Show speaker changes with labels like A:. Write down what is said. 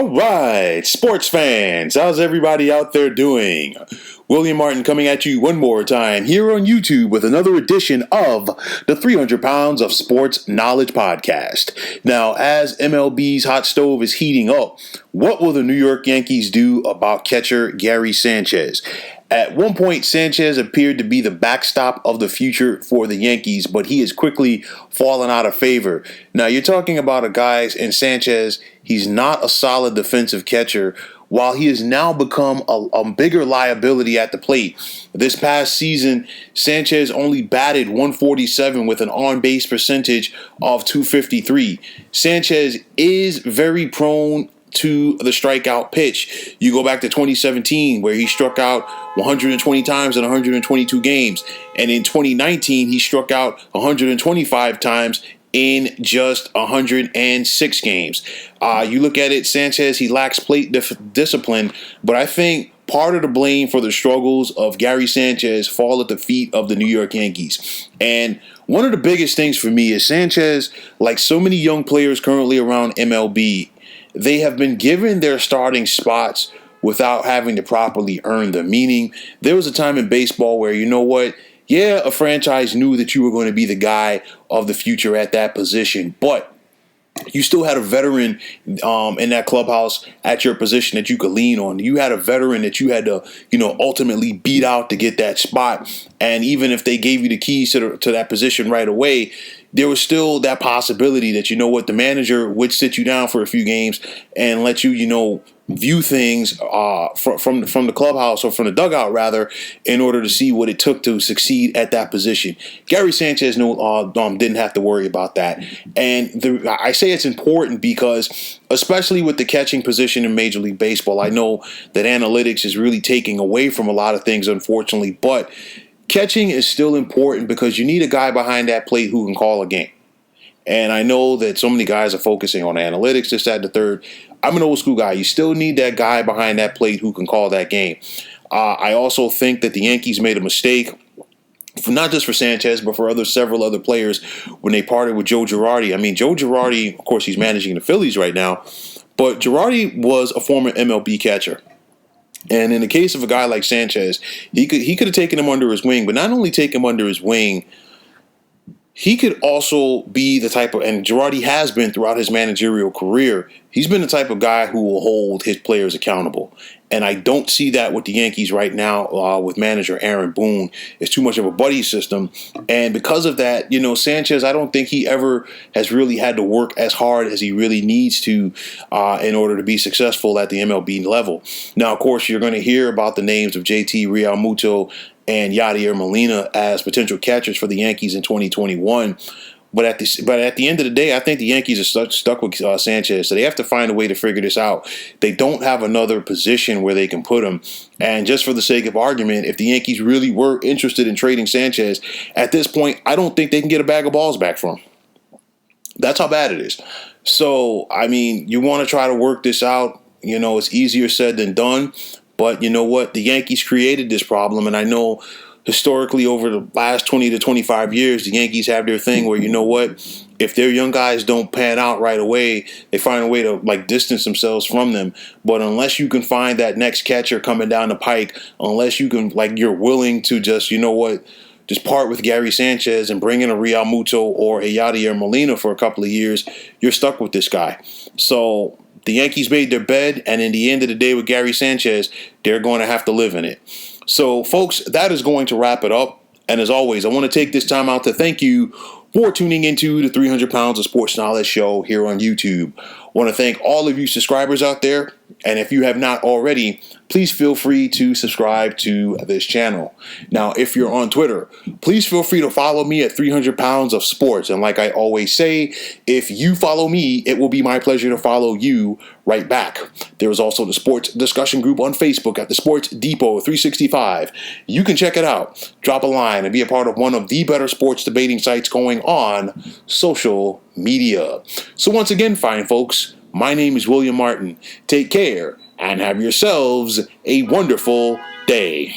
A: All right, sports fans, how's everybody out there doing? William Martin coming at you one more time here on YouTube with another edition of the 300 Pounds of Sports Knowledge Podcast. Now, as MLB's hot stove is heating up, what will the New York Yankees do about catcher Gary Sanchez? At one point, Sanchez appeared to be the backstop of the future for the Yankees, but he has quickly fallen out of favor. Now, you're talking about a guy in Sanchez. He's not a solid defensive catcher, while he has now become a bigger liability at the plate. This past season, Sanchez only batted .147 with an on-base percentage of .253. Sanchez is very prone to the strikeout pitch. You go back to 2017 where he struck out 120 times in 122 games. And in 2019, he struck out 125 times in just 106 games. You look at it, Sanchez, he lacks plate discipline, but I think part of the blame for the struggles of Gary Sanchez fall at the feet of the New York Yankees. And one of the biggest things for me is Sanchez, like so many young players currently around MLB, they have been given their starting spots without having to properly earn them. Meaning, there was a time in baseball where, you know what, yeah, a franchise knew that you were going to be the guy of the future at that position, but you still had a veteran in that clubhouse at your position that you could lean on. You had a veteran that you had to, ultimately beat out to get that spot. And even if they gave you the keys to that position right away, there was still that possibility that, the manager would sit you down for a few games and let you, view things from the clubhouse, or from the dugout rather, in order to see what it took to succeed at that position. Gary Sanchez didn't have to worry about that. And I say it's important because, especially with the catching position in Major League Baseball, I know that analytics is really taking away from a lot of things, unfortunately, but catching is still important because you need a guy behind that plate who can call a game. And I know that so many guys are focusing on analytics, this, that, and the third. I'm an old school guy. You still need that guy behind that plate who can call that game. I also think that the Yankees made a mistake, not just for Sanchez, but for several other players when they parted with Joe Girardi. I mean, Joe Girardi, of course, he's managing the Phillies right now, but Girardi was a former MLB catcher. And in the case of a guy like Sanchez, he could have taken him under his wing, but not only take him under his wing, he could also be the type of, and Girardi has been throughout his managerial career, he's been the type of guy who will hold his players accountable. And I don't see that with the Yankees right now with manager Aaron Boone. It's too much of a buddy system. And because of that, Sanchez, I don't think he ever has really had to work as hard as he really needs to in order to be successful at the MLB level. Now, of course, you're going to hear about the names of JT Realmuto and Yadier Molina as potential catchers for the Yankees in 2021. But at the end of the day, I think the Yankees are stuck with Sanchez, so they have to find a way to figure this out. They don't have another position where they can put him. And just for the sake of argument, if the Yankees really were interested in trading Sanchez, at this point, I don't think they can get a bag of balls back from him. That's how bad it is. So, I mean, you want to try to work this out. It's easier said than done. But you know what? The Yankees created this problem, and I know historically over the last 20 to 25 years, the Yankees have their thing where, if their young guys don't pan out right away, they find a way to distance themselves from them. But unless you can find that next catcher coming down the pike, unless you can, you're willing to just, just part with Gary Sanchez and bring in a Realmuto or a Yadier Molina for a couple of years, you're stuck with this guy. So the Yankees made their bed, and in the end of the day with Gary Sanchez, they're going to have to live in it. So, folks, that is going to wrap it up. And as always, I want to take this time out to thank you for tuning into the 300 Pounds of Sports Knowledge show here on YouTube. I want to thank all of you subscribers out there. And if you have not already, please feel free to subscribe to this channel. Now, if you're on Twitter, please feel free to follow me at 300 Pounds of Sports. And like I always say, if you follow me, it will be my pleasure to follow you right back. There is also the sports discussion group on Facebook at the Sports Depot 365. You can check it out, drop a line, and be a part of one of the better sports debating sites going on social media. So once again, fine folks, my name is William Martin. Take care and have yourselves a wonderful day.